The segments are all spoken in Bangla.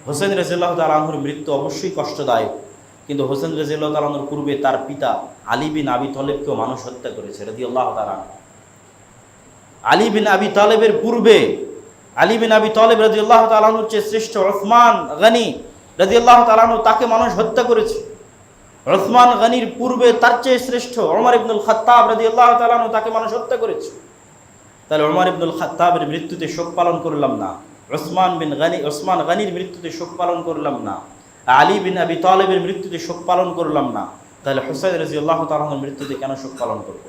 হোসেন রাদিয়াল্লাহু তাআলা আনহুর মৃত্যু অবশ্যই কষ্টদায়ক, কিন্তু হোসেন রাদিয়াল্লাহু তাআলা আনহুর পূর্বে তার পিতা আলী বিন আবি তালেবকেও মানুষ হত্যা করেছে রাদিয়াল্লাহু তাআলা। আলী বিন আবি তালেবের পূর্বে আলী বিন আবি তালেব রাদিয়াল্লাহু তাআলা আনহুর চেয়ে শ্রেষ্ঠ ওসমান গনি রাদিয়াল্লাহু তাআলা আনহু, তাকে মানুষ হত্যা করেছে। ওসমান গনির পূর্বে তার চেয়ে শ্রেষ্ঠ ওমর ইবনুল খাত্তাব রাদিয়াল্লাহু তাআলা আনহু, তাকে মানুষ হত্যা করেছে। তাহলে ওমর ইবনুল খাত্তাবের মৃত্যুতে শোক পালন করলাম না, ওসমান গনির মৃত্যুতে শোক পালন করলাম না, আলী বিন আবি তালেবের মৃত্যুতে শোক পালন করলাম না, তাহলে হুসাইন রাদিয়াল্লাহু তাআলা আনহুর মৃত্যুতে কেন শোক পালন করব?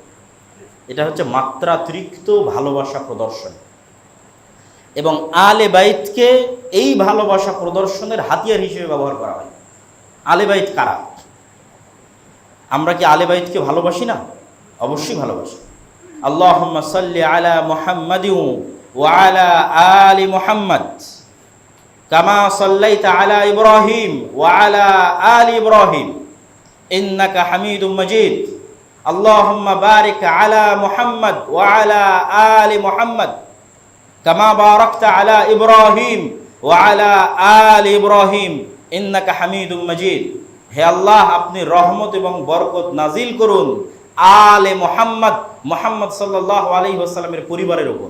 এটা হচ্ছে মাত্রাতিরিক্ত ভালোবাসা প্রদর্শন, এবং আলে বাইতকে এই ভালোবাসা প্রদর্শনের হাতিয়ার হিসেবে ব্যবহার করা হয়। আলে বাইত কারা? আমরা কি আলে বাইতকে ভালোবাসি না? অবশ্যই ভালোবাসি। আল্লাহুম্মা সাল্লি আলা মুহাম্মাদিন ওয়া আলা আলি মুহাম্মাদ কামা সাল্লাইতা আলা ইব্রাহিম ওয়া আলা আলি ইব্রাহিম ইন্নাকা হামিদুম মাজিদ। আল্লাহুম্মা বারিক আলা মুহাম্মাদ ওয়া আলা আলি মুহাম্মাদ কামা বারাকতা আলা ইব্রাহিম ওয়া আলা আলি ইব্রাহিম ইন্নাকা হামিদুম মাজিদ। হে আল্লাহ, আপনি রহমত এবং বরকত নাজিল করুন আলে মুহাম্মদ, মুহাম্মদ সাল্লাল্লাহু আলাইহি ওয়াসাল্লামের পরিবারের উপর,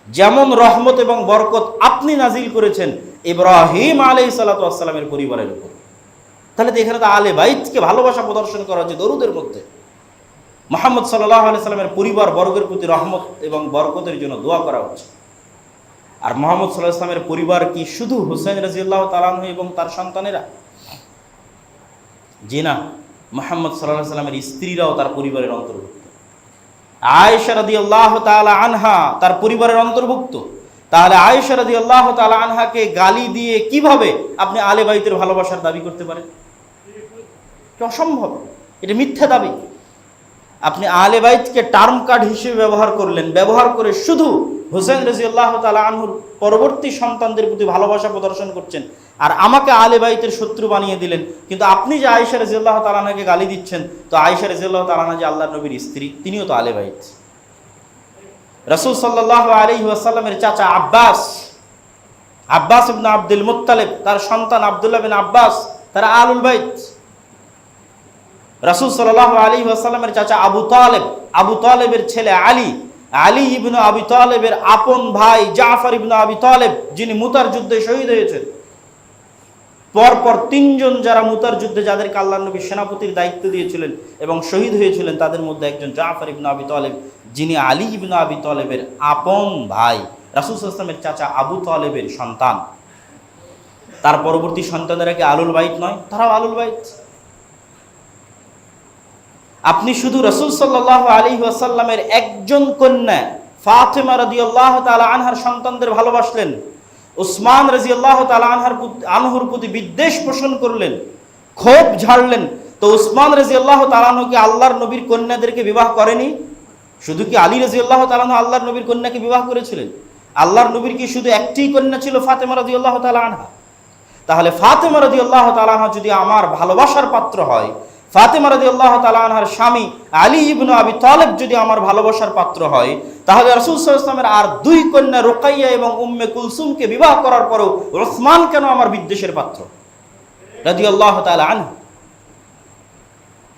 যেমন রহমত এবং বরকত আপনি নাজিল করেছেন ইব্রাহিম আলাইহিস সালাতু ওয়াস সালামের পরিবারের উপর। তাহলে তো এখানে তো আলে বাইতকে ভালোবাসা প্রদর্শন করা হচ্ছে দরুদের মধ্যে। মুহাম্মদ সাল্লাল্লাহু আলাইহি সাল্লামের পরিবার বর্গের প্রতি রহমত এবং বরকতের জন্য দোয়া করা হচ্ছে। আর মুহাম্মদ সাল্লাল্লাহু আলাইহি সাল্লামের পরিবার কি শুধু হুসাইন রাদিয়াল্লাহু তাআলা আনহু এবং তার সন্তানেরা? জি না, মুহাম্মদ সাল্লাল্লাহু আলাইহি সাল্লামের স্ত্রীরাও তার পরিবারের অন্তর্ভুক্ত। আয়েশা রাদিয়াল্লাহু তাআলা আনহা তার পরিবারের অন্তর্ভুক্ত। তাহলে আয়েশা রাদিয়াল্লাহু তাআলা আনহাকে গালি দিয়ে কিভাবে আপনি আলে বাইতের ভালোবাসার দাবি করতে পারেন? এটা অসম্ভব, এটা মিথ্যা দাবি। আপনি আলে বাইতকে টার্ম কার্ড হিসেবে ব্যবহার করলেন, ব্যবহার করে শুধু হুসাইন রাদিয়াল্লাহু তাআলা আনহুর পরবর্তী সন্তানদের প্রতি ভালোবাসা প্রদর্শন করছেন, আর আমাকে আলে বাইতের শত্রু বানিয়ে দিলেন। কিন্তু আপনি যে আয়েশা রাদিয়াল্লাহু তাআলা আনহাকে গালি দিচ্ছেন, তো আয়েশা রাদিয়াল্লাহু তাআলা আনহা যে আল্লাহর নবীর স্ত্রী, তিনিও তো আলে বাইত। রাসূল সাল্লাল্লাহু আলাইহি ওয়াসাল্লামের চাচা আব্বাস ইবনে আব্দুল মুত্তালিব, তার সন্তান আব্দুল্লাহ বিন আব্বাস, তারা আলুল বাইত। রাসূল সাল্লাল্লাহু আলাইহি ওয়াসাল্লামের চাচা আবু তালেবের ছেলে আলী ইবনে আবি তালেবের আপন ভাই জাফর ইবনে আবি তালেব, যিনি মুতার যুদ্ধে শহীদ হয়েছেন। পরপর তিনজন যারা মুতার যুদ্ধে যাদেরকে আল্লাহর নবী সেনাপতির দায়িত্ব দিয়েছিলেন এবং শহীদ হয়েছিলেন, তাদের মধ্যে একজন জাফর ইবনে আবি তালেব, যিনি আলী ইবনে আবি তালেবের আপন ভাই, রাসূল সাল্লাল্লাহু আলাইহি ওয়াসাল্লামের চাচা আবু তালেবের সন্তান। তার পরবর্তী সন্তানেরা কি আলুল বাইত নয়? তারাও আলুল বাইত। আপনি শুধু রাসূল সাল্লাল্লাহু আলাইহি ওয়াসাল্লামের একজন কন্যা ফাতেমা রাদিয়াল্লাহু তাআলা আনহার সন্তানদের ভালোবাসলেন, উসমান রাদিয়াল্লাহু তাআলা আনহুর প্রতি বিদ্বেষ পোষণ করলেন, ক্ষোভ ঝাড়লেন। তো উসমান রাদিয়াল্লাহু তাআলা আনহু কি আল্লাহর নবীর কন্যাদেরকে বিবাহ করেনি? শুধু কি আলী রাদিয়াল্লাহু তাআলা আনহু আল্লাহর নবীর কন্যাকে বিবাহ করেছিলেন? আল্লাহর নবীর কি শুধু একটি কন্যা ছিল, ফাতেমা রাদিয়াল্লাহু তাআলা আনহা? তাহলে ফাতেমা রাদিয়াল্লাহু তাআলা আনহা যদি আমার ভালোবাসার পাত্র হয়, ফাতেমা রাদিয়াল্লাহু তাআলা আনহার স্বামী আলী ইবনে আবি তালেব যদি আমার ভালোবাসার পাত্র হয়, তাহলে রাসূল সাল্লাল্লাহু আলাইহি ওয়াসাল্লামের আর দুই কন্যা রুকাইয়া এবং উম্মে কুলসুমকে বিবাহ করার পরেও উসমান কেন আমার বিদ্বেষের পাত্র রাদিয়াল্লাহু তাআলা আনহু?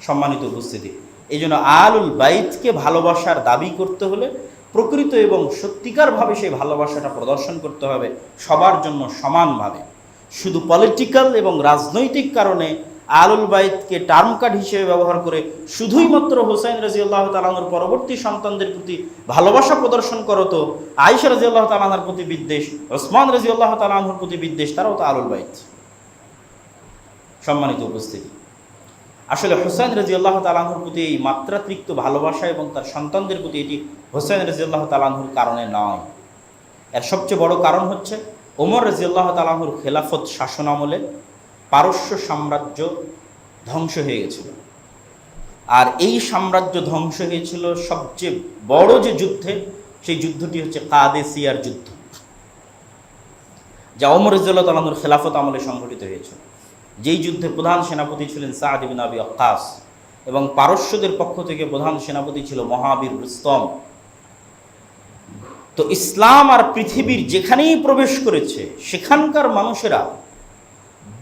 সম্মানিত উপস্থিতি, এই জন্য আলুল বাইতকে ভালোবাসার দাবি করতে হলে প্রকৃত এবং সত্যিকারভাবে সেই ভালোবাসাটা প্রদর্শন করতে হবে সবার জন্য সমানভাবে। শুধু পলিটিক্যাল এবং রাজনৈতিক কারণে আলুল বাইতকে টার্ম কার্ড হিসেবে ব্যবহার করে শুধুই মাত্র হুসাইন রাদিয়াল্লাহু তাআলা আনহুর পরবর্তী সন্তানদের প্রতি ভালোবাসা প্রদর্শন করো, তো আয়েশা রাদিয়াল্লাহু তাআলা আনহার প্রতি বিদ্বেষ, ওসমান রাদিয়াল্লাহু তাআলা আনহুর প্রতি বিদ্বেষ, তারাও তো আলুল বাইত। সম্মানিত উপস্থিতি, আসলে হুসাইন রাদিয়াল্লাহু তাআলা আনহুর প্রতি এই মাত্রাতিরিক্ত ভালোবাসা এবং তার সন্তানদের প্রতি এটি হুসাইন রাদিয়াল্লাহু তাআলা আনহুর কারণে নয়। এর সবচেয়ে বড় কারণ হচ্ছে ওমর রাদিয়াল্লাহু তাআলা আনহুর খেলাফত শাসন আমলে পারস্য সাম্রাজ্য ধ্বংস হয়ে গেছিল। আর এই সাম্রাজ্য ধ্বংস হয়েছিল সবচেয়ে বড় যে যুদ্ধে, সেই যুদ্ধটি হচ্ছে কাদেসিয়ার যুদ্ধ, যা ওমর রাদিয়াল্লাহু তাআলা আনহুর খেলাফত আমলে সংঘটিত হয়েছিল। যেই যুদ্ধে প্রধান সেনাপতি ছিলেন সাদ ইবনে আবি ওয়াক্কাস এবং পারস্যদের পক্ষ থেকে প্রধান সেনাপতি ছিল মহাবীর রুস্তম। তো ইসলাম আর পৃথিবীর যেখানেই প্রবেশ করেছে সেখানকার মানুষেরা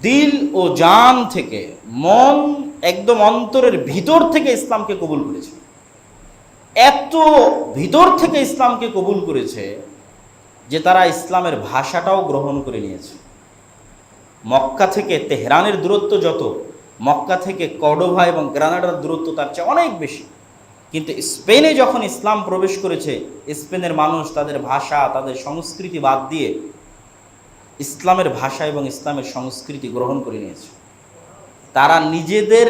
দিল ও জান থেকে, মন একদম অন্তরের ভিতর থেকে ইসলামকে কবুল করেছে। এত ভিতর থেকে ইসলামকে কবুল করেছে যে তারা ইসলামের ভাষাটাও গ্রহণ করে নিয়েছে। মক্কা থেকে তেহরানের দূরত্ব যত, মক্কা থেকে কর্ডোভা এবং গ্রানাডার দূরত্ব তার চেয়ে অনেক বেশি। কিন্তু স্পেনে যখন ইসলাম প্রবেশ করেছে, স্পেনের মানুষ তাদের ভাষা, তাদের সংস্কৃতি বাদ দিয়ে ইসলামের ভাষা এবং ইসলামের সংস্কৃতি গ্রহণ করে নিয়েছে। তারা নিজেদের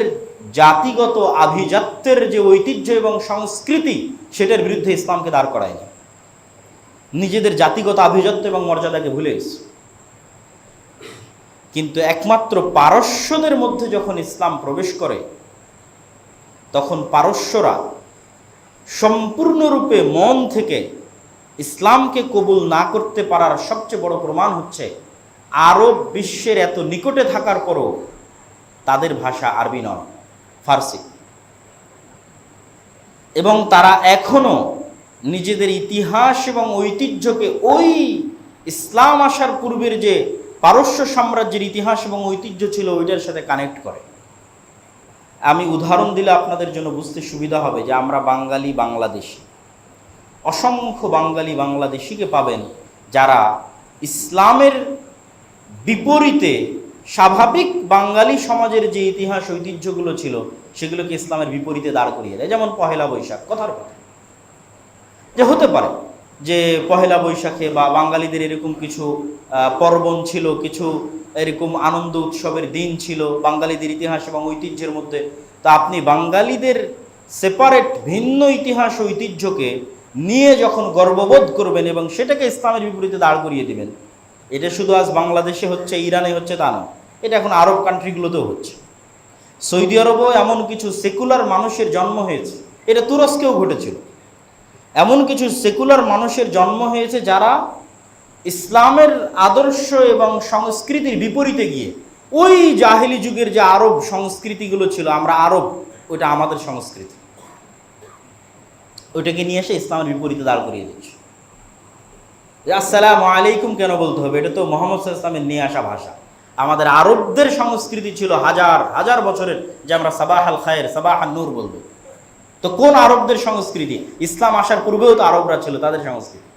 জাতিগত আভিজাত্যের যে ঐতিহ্য এবং সংস্কৃতি, সেটার বিরুদ্ধে ইসলামকে দাঁড় করায়নি। নিজেদের জাতিগত আভিজাত্য এবং মর্যাদাকে ভুলে গেছে। কিন্তু একমাত্র পারস্যদের মধ্যে যখন ইসলাম প্রবেশ করে, তখন পারস্যরা সম্পূর্ণরূপে মন থেকে ইসলামকে কবুল না করতে পারার সবচেয়ে বড় প্রমাণ হচ্ছে আরব বিশ্বের এত নিকটে থাকার পরও তাদের ভাষা আরবি নয়, ফার্সি। এবং তারা এখনো নিজেদের ইতিহাস এবং ঐতিহ্যকে ওই ইসলাম আসার পূর্বের যে পারস্য সাম্রাজ্যের ইতিহাস এবং ঐতিহ্য ছিল ওইটার সাথে কানেক্ট করে। আমি উদাহরণ দিলে আপনাদের জন্য বুঝতে সুবিধা হবে যে আমরা বাঙালি, বাংলাদেশি, অসংখ্য বাঙালি বাংলাদেশিকে পাবেন যারা ইসলামের বিপরীতে স্বাভাবিক বাঙালি সমাজের যে ইতিহাস ঐতিহ্যগুলো ছিল সেগুলোকে ইসলামের বিপরীতে দাঁড় করিয়ে দেয়। যেমন পহেলা বৈশাখ, কথার কথা যে হতে পারে যে পহেলা বৈশাখে বা বাঙালিদের এরকম কিছু পার্বণ ছিল, কিছু এরকম আনন্দ উৎসবের দিন ছিল বাঙালিদের ইতিহাস এবং ঐতিহ্যের মধ্যে। তা আপনি বাঙালিদের সেপারেট ভিন্ন ইতিহাস ঐতিহ্যকে নিয়ে যখন গর্ববোধ করবেন এবং সেটাকে ইসলামের বিপরীতে দাঁড় করিয়ে দেবেন, এটা শুধু আজ বাংলাদেশে হচ্ছে, ইরানে হচ্ছে তা নয়, এটা এখন আরব কান্ট্রিগুলোতেও হচ্ছে। সৌদি আরবেও এমন কিছু সেকুলার মানুষের জন্ম হয়েছে, এটা তুরস্কেও ঘটেছিল। এমন কিছু সেকুলার মানুষের জন্ম হয়েছে যারা ইসলামের আদর্শ এবং সংস্কৃতির বিপরীতে গিয়ে ওই জাহেলি যুগের যে আরব সংস্কৃতিগুলো ছিল, আমরা আরব, ওইটা আমাদের সংস্কৃতি, ওইটাকে নিয়ে এসে ইসলামের বিপরীতে দাঁড় করিয়ে দিচ্ছে। আসসালামু আলাইকুম কেন বলতে হবে? এটা তো মোহাম্মদ সাল্লাল্লাহু আলাইহি ওয়াসাল্লামের নিয়ে আসা ভাষা। আমাদের আরবদের সংস্কৃতি ছিল হাজার হাজার বছরের, যে আমরা সাবাহ আল খায়ের, সাবাহ আন নূর বলবো। তো কোন আরবদের সংস্কৃতি? ইসলাম আসার পূর্বেও তো আরবরা ছিল, তাদের সংস্কৃতি।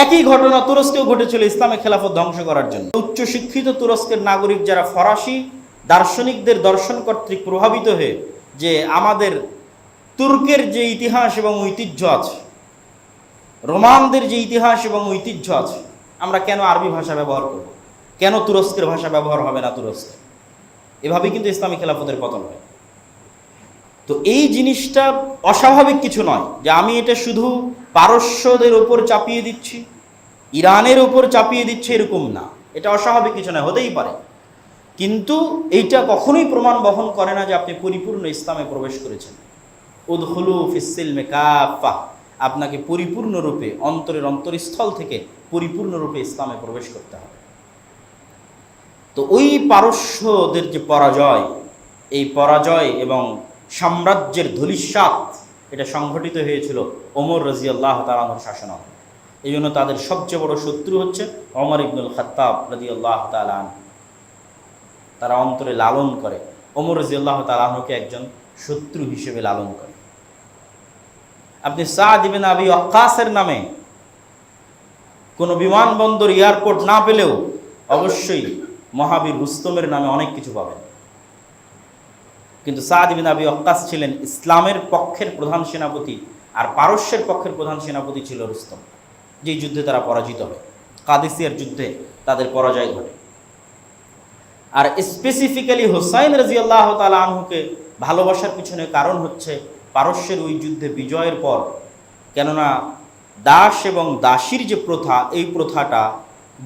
একই ঘটনা তুরস্কেও ঘটেছিল ইসলামের খেলাফত ধ্বংস করার জন্য। উচ্চ শিক্ষিত তুরস্কের নাগরিক যারা ফরাসি দার্শনিকদের দর্শন কর্তৃক প্রভাবিত হয়ে যে আমাদের তুর্কের যে ইতিহাস এবং ঐতিহ্য আছে, রোমানদের যে ইতিহাস এবং ঐতিহ্য আছে, আমরা কেন আরবি ভাষা ব্যবহার করব? কেন তুরস্কের ভাষা ব্যবহার হবে না তুরস্কে? এভাবেই কিন্তু ইসলামী খেলাফতের পতন হয়। তো এই জিনিসটা অস্বাভাবিক কিছু নয় যে আমি এটা শুধু পারস্যদের ওপর চাপিয়ে দিচ্ছি, ইরানের ওপর চাপিয়ে দিচ্ছি, এরকম না। এটা অস্বাভাবিক কিছু নয়, হতেই পারে। কিন্তু এইটা কখনোই প্রমাণ বহন করে না যে আপনি পরিপূর্ণ ইসলামে প্রবেশ করেছেন। উদখুলু ফিস-সিলমি কাফা, আপনাকে পরিপূর্ণরূপে অন্তরের অন্তরস্থল থেকে পরিপূর্ণরূপে ইসলামে প্রবেশ করতে হবে। তো ওই পারস্যদের যে পরাজয়, এই পরাজয় এবং সাম্রাজ্যের ধূলিসাৎ, এটা সংঘটিত হয়েছিল ওমর রাদিয়াল্লাহু তাআলা আনহুর শাসনামলে। এই জন্য তাদের সবচেয়ে বড় শত্রু হচ্ছে ওমর ইবনুল খাত্তাব রাদিয়াল্লাহু তাআলা আনহু। তারা অন্তরে লালন করে, ওমর রাদিয়াল্লাহু তাআলা আনহুকে একজন শত্রু হিসেবে লালন করে। আপনি সাদ ইবনে আবি ওয়াক্কাসের নামে কোনো বিমানবন্দর, এয়ারপোর্ট না পেলেও অবশ্যই মহাবীর রুস্তমের নামে অনেক কিছু পাবেন। কিন্তু সাদ ইবনে আবি ওয়াক্কাস ছিলেন ইসলামের পক্ষের প্রধান সেনাপতি, আর পারস্যের পক্ষের প্রধান সেনাপতি ছিল রুস্তম, যেই যুদ্ধে তারা পরাজিত হয়। কাদিসিয়ার যুদ্ধে তাদের পরাজয় ঘটে। আর স্পেসিফিক্যালি হুসাইন রাদিয়াল্লাহু তাআলা আনহুকে ভালোবাসার পিছনে কারণ হচ্ছে পারস্যের ওই যুদ্ধে বিজয়ের পর, কেননা দাস এবং দাসীর যে প্রথা, এই প্রথাটা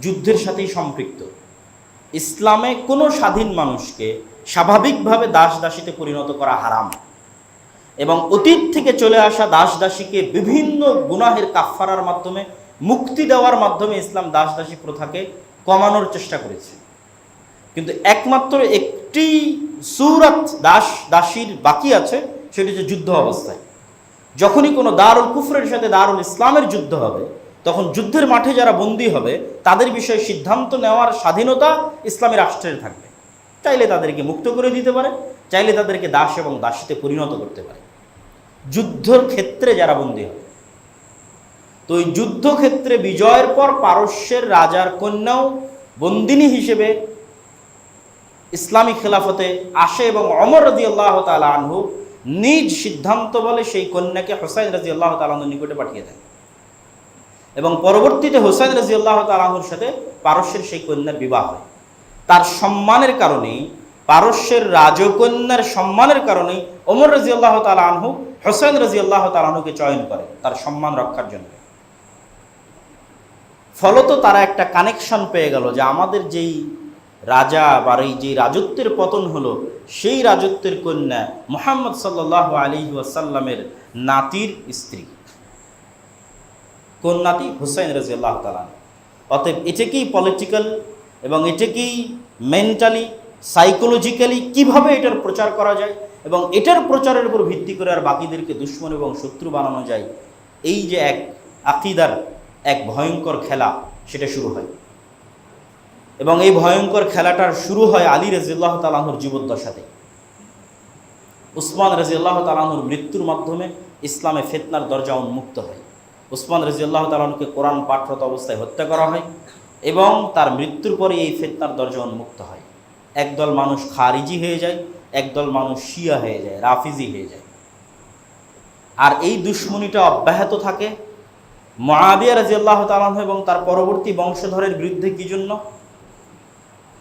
যুদ্ধের সাথেই সম্পৃক্ত। ইসলামে কোনো স্বাধীন মানুষকে স্বাভাবিকভাবে দাস দাসীতে পরিণত করা হারাম, এবং অতীত থেকে চলে আসা দাস দাসীকে বিভিন্ন গুনাহের কাফফারার মাধ্যমে, মুক্তি দেওয়ার মাধ্যমে ইসলাম দাস দাসী প্রথাকে কমানোর চেষ্টা করেছে। কিন্তু একমাত্র একটি সূরাত দাস দাসীর বাকি আছে, সেটি হচ্ছে যুদ্ধ অবস্থায়। যখনই কোনো দারুল কুফরের সাথে দারুল ইসলামের যুদ্ধ হবে, তখন যুদ্ধের মাঠে যারা বন্দী হবে তাদের বিষয়ে সিদ্ধান্ত নেওয়ার স্বাধীনতা ইসলামী রাষ্ট্রের থাকবে। চাইলে তাদেরকে মুক্ত করে দিতে পারে, চাইলে তাদেরকে দাস এবং দাসীতে পরিণত করতে পারে। যুদ্ধের ক্ষেত্রে যারা বন্দী হবে, তো এই যুদ্ধক্ষেত্রে বিজয়ের পর পারস্যের রাজার কন্যাও বন্দিনী হিসেবে ইসলামী খেলাফতে আসে এবং ওমর রাদিয়াল্লাহু তাআলা আনহু নিজ সিদ্ধান্ত বলে সেই কন্যাকে হুসাইন রাদিয়াল্লাহু তাআলা আনহুর নিকটে পাঠিয়ে দেন এবং পরবর্তীতে হুসাইন রাদিয়াল্লাহু তাআলা আনহুর সাথে পারস্যের সেই কন্যার বিবাহ হয়। তার সম্মানের কারণেই, পারস্যের রাজকন্যার সম্মানের কারণেই ওমর রাদিয়াল্লাহু তাআলা আনহু হুসাইন রাদিয়াল্লাহু তাআলা আনহুকে চয়ন করে তার সম্মান রক্ষার জন্য। ফলত তারা একটা কানেকশন পেয়ে গেল যে আমাদের যেই রাজা বা এই যে রাজত্বের পতন হলো, সেই রাজত্বের কন্যা মুহাম্মদ সাল্লাল্লাহু আলাইহি ওয়াসাল্লামের নাতির স্ত্রী। কোন নাতি? হুসাইন রাদিয়াল্লাহু তাআলা। অতএব এটাকেই পলিটিক্যাল এবং এটাকেই মেন্টালি, সাইকোলজিক্যালি কিভাবে এটার প্রচার করা যায় এবং এটার প্রচারের উপর ভিত্তি করে আর বাকিদেরকে দুশ্মন এবং শত্রু বানানো যায়, এই যে এক আকিদার এক ভয়ঙ্কর খেলা, সেটা শুরু হয়। এবং এই ভয়ঙ্কর খেলাটার শুরু হয় আলী রাদিয়াল্লাহু তাআলা আনহুর জীবদ্দশাতে। উসমান রাদিয়াল্লাহু তাআলা আনহুর মৃত্যুর মাধ্যমে ইসলামে ফিতনার দরজা উন্মুক্ত হয়। উসমান রাদিয়াল্লাহু তাআলা আনহুকে কোরআন পাঠরত অবস্থায় হত্যা করা হয় এবং তার মৃত্যুর পরে এই ফিতনার দরজা উন্মুক্ত হয়। একদল মানুষ খারিজি হয়ে যায়, একদল মানুষ শিয়া হয়ে যায়, রাফিজি হয়ে যায়। আর এই দুশ্মনীটা অব্যাহত থাকে মুআবিয়া রাদিয়াল্লাহু তাআলা আনহু এবং তার পরবর্তী বংশধরের বিরুদ্ধে। কি জন্য?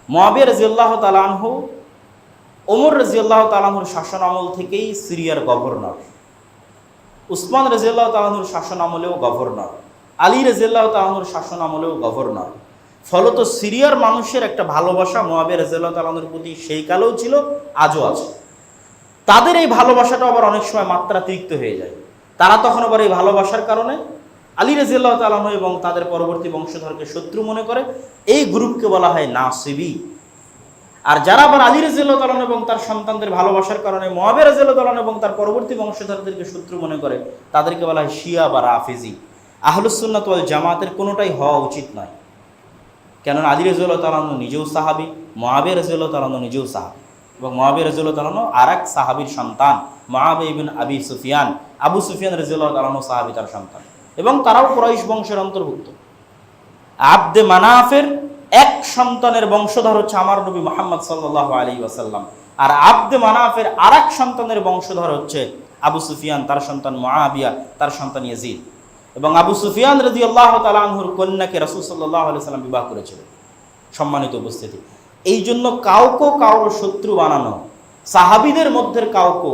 মুআবিয়া রাদিয়াল্লাহু তাআলা আনহু ওমর রাদিয়াল্লাহু তাআলা আনহুর শাসন আমল থেকেই সিরিয়ার গভর্নর, উসমান রাদিয়াল্লাহু তাআলা আনহুর শাসন আমলেও গভর্নর, আলী রাদিয়াল্লাহু তাআলা আনহুর শাসন আমলেও গভর্নর। ফলত সিরিয়ার মানুষের একটা ভালোবাসা মুআবিয়া রাদিয়াল্লাহু তাআলা আনহুর প্রতি সেই কালেও ছিল, আজও আছে। তাদের এই ভালোবাসাটা আবার অনেক সময় মাত্রাতিরিক্ত হয়ে যায়। তারা তখন আবার এই ভালোবাসার কারণে আলী রাদিয়াল্লাহু তাআলা আনহু এবং তাদের পরবর্তী বংশধরকে শত্রু মনে করে। এই গ্রুপকে বলা হয় নাসিবি। আর যারা আবার আলী রাদিয়াল্লাহু তাআলা আনহু এবং তার সন্তানদের ভালোবাসার কারণে মুআবিয়া রাদিয়াল্লাহু তাআলা আনহু এবং তার পরবর্তী বংশধরদেরকে শত্রু মনে করে, তাদেরকে বলা হয় শিয়া বা রাফিজি। আহলুস সুন্নাত ওয়াল জামাতের কোনোটাই হওয়া উচিত নয়। কেননা আলী রাদিয়াল্লাহু তাআলা আনহু নিজেও সাহাবী, মুআবিয়া রাদিয়াল্লাহু তাআলা আনহু নিজেও সাহাবী এবং মুআবিয়া রাদিয়াল্লাহু তাআলা আনহু আরেক সাহাবীর সন্তান, মুআবিয়া ইবনে আবি সুফিয়ান। আবু সুফিয়ান রাদিয়াল্লাহু তাআলা আনহু সাহাবী, তার সন্তান, এবং তারাও কুরাইশ বংশের অন্তর্ভুক্ত। আব্দে মানাফের এক সন্তানের বংশধর হচ্ছে আমার নবী মুহাম্মদ সাল্লাল্লাহু আলাইহি ওয়াসাল্লাম, আর আব্দে মানাফের আরেক সন্তানের বংশধর হচ্ছে আবু সুফিয়ান, তার সন্তান মুআবিয়া, তার সন্তান ইয়াজিদ। এবং আবু সুফিয়ান রাদিয়াল্লাহু তাআলা আনহুর কন্যাকে রাসূল সাল্লাল্লাহু আলাইহি ওয়াসাল্লাম বিবাহ করেছিলেন। সম্মানিত উপস্থিতি, এই জন্য কাউকে শত্রু বানানো, সাহাবীদের মধ্যে কাউকে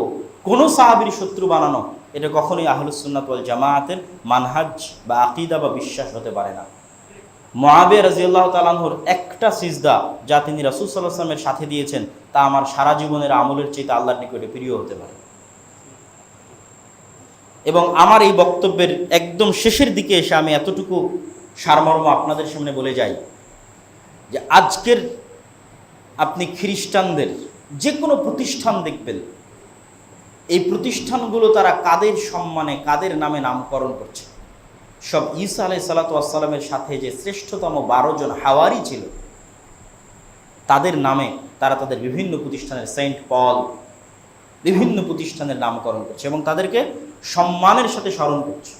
কোনো সাহাবীর শত্রু বানানো, এটা কখনোই আহলুস সুন্নাত ওয়াল জামাআতের মানহাজ বা আকীদা বা বিশ্বাস হতে পারে না। মুআবিয়া রাদিয়াল্লাহু তাআলা আনহুর একটা সিজদা যা তিনি রাসূল সাল্লাল্লাহু আলাইহি ওয়াসাল্লামের সাথে দিয়েছেন, তা আমার সারা জীবনের আমলের চেয়ে আল্লাহর নিকটে প্রিয় হতে পারে। এবং আমার এই বক্তব্যের একদম শেষের দিকে এসে আমি এতটুকু সারমর্ম আপনাদের সামনে বলে যাই যে আজকের আপনি খ্রিস্টানদের যে কোনো প্রতিষ্ঠান দেখবেন, এই প্রতিষ্ঠানগুলো তারা কাদের সম্মানে, কাদের নামে নামকরণ করছে। সব ঈসা আলাইহিস সালাতু ওয়াস সালামের সাথে যে শ্রেষ্ঠতম 12 জন হাওয়ারি ছিল, তাদের নামে তারা তাদের বিভিন্ন প্রতিষ্ঠানের, সেন্ট পল, বিভিন্ন প্রতিষ্ঠানের নামকরণ করছে এবং তাদেরকে সম্মানের সাথে স্মরণ করছে।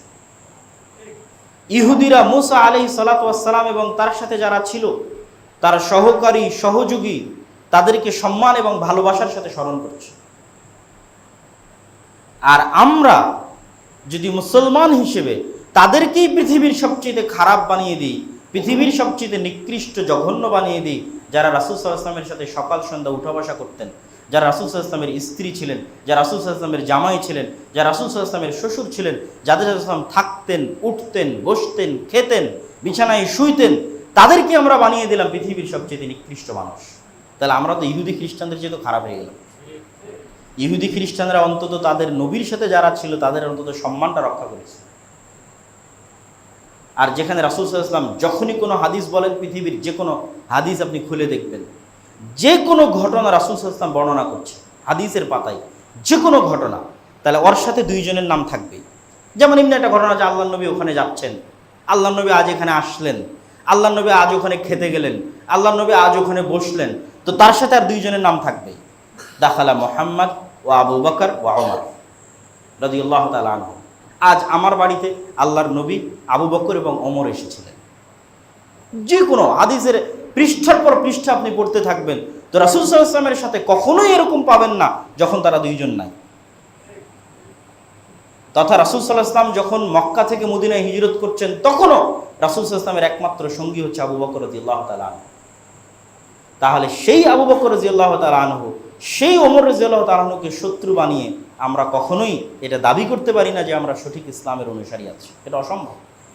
ইহুদিরা মুসা আলাইহিস সালাতু ওয়াস সালাম এবং তার সাথে যারা ছিল, তার সহকারী, সহযোগী, তাদেরকে সম্মান এবং ভালোবাসার সাথে স্মরণ করছে। আর আমরা যদি মুসলমান হিসেবে তাদেরকেই পৃথিবীর সবচেয়ে খারাপ বানিয়ে দিই, পৃথিবীর সবচেয়ে নিকৃষ্ট, জঘন্য বানিয়ে দিই, যারা রাসূল সাল্লাল্লাহু আলাইহি ওয়াসাল্লামের সাথে সকাল সন্ধ্যা উঠা বসা করতেন, যারা রাসূল সাল্লাল্লাহু আলাইহি ওয়াসাল্লামের স্ত্রী ছিলেন, যারা রাসূল সাল্লাল্লাহু আলাইহি ওয়াসাল্লামের জামাই ছিলেন, যারা রাসূল সাল্লাল্লাহু আলাইহি ওয়াসাল্লামের শ্বশুর ছিলেন, যাদের সাথে থাকতেন, উঠতেন, বসতেন, খেতেন, বিছানায় শুইতেন, তাদেরকে আমরা বানিয়ে দিলাম পৃথিবীর সবচেয়ে নিকৃষ্ট মানুষ। তাহলে আমরা তো ইহুদি খ্রিস্টানদের চেয়ে তো খারাপ হয়ে গেলাম। ইহুদি খ্রিস্টানরা অন্তত তাদের নবীর সাথে যারা ছিল তাদের অন্তত সম্মানটা রক্ষা করেছে। আর যেখানে রাসূল সাল্লাল্লাহু আলাইহি ওয়াসাল্লাম যখনই কোনো হাদিস বলেন, পৃথিবীর যে কোনো হাদিস আপনি খুলে দেখবেন, যে কোনো ঘটনা রাসূল সাল্লাল্লাহু আলাইহি ওয়াসাল্লাম বর্ণনা করছে হাদিসের পাতায়, যে কোনো ঘটনা, তাহলে ওর সাথে দুইজনের নাম থাকবেই। যেমন এমনি একটা ঘটনা যে আল্লাহ নবী ওখানে যাচ্ছেন, আল্লাহ নবী আজ এখানে আসলেন, আল্লাহ নবী আজ ওখানে খেতে গেলেন, আল্লাহ নবী আজ ওখানে বসলেন, তো তার সাথে আর দুইজনের নাম থাকবেই, দাখালা মুহাম্মদ ও আবু বকর ও ওমর রাদিয়াল্লাহু তাআলা আনহু। আজ আমার বাড়িতে আল্লাহর নবী, আবু বকর এবং ওমর এসেছিলেন। যে কোনো হাদিসের পৃষ্ঠার পর পৃষ্ঠা আপনি পড়তে থাকবেন, তো রাসূল সাল্লাল্লাহু আলাইহি ওয়াসাল্লামের সাথে কখনোই এরকম পাবেন না যখন তারা দুইজন নাই। তথা রাসূল সাল্লাল্লাহু আলাইহি ওয়াসাল্লাম যখন মক্কা থেকে মদিনায় হিজরত করছেন, তখনও রাসূল সাল্লাল্লাহু আলাইহি ওয়াসাল্লামের একমাত্র সঙ্গী হচ্ছে আবু বকর রাদিয়াল্লাহু তাআলা আনহু। তাহলে সেই আবু বকর রাদিয়াল্লাহু তাআলা আনহু, সেই ওমর রাদিয়াল্লাহু তাআলা আনহুকে শত্রু বানিয়ে আমরা কখনোই এটা দাবি করতে পারি না যে আমরা সঠিক ইসলামের অনুসারী আছি। এটা অসম্ভব।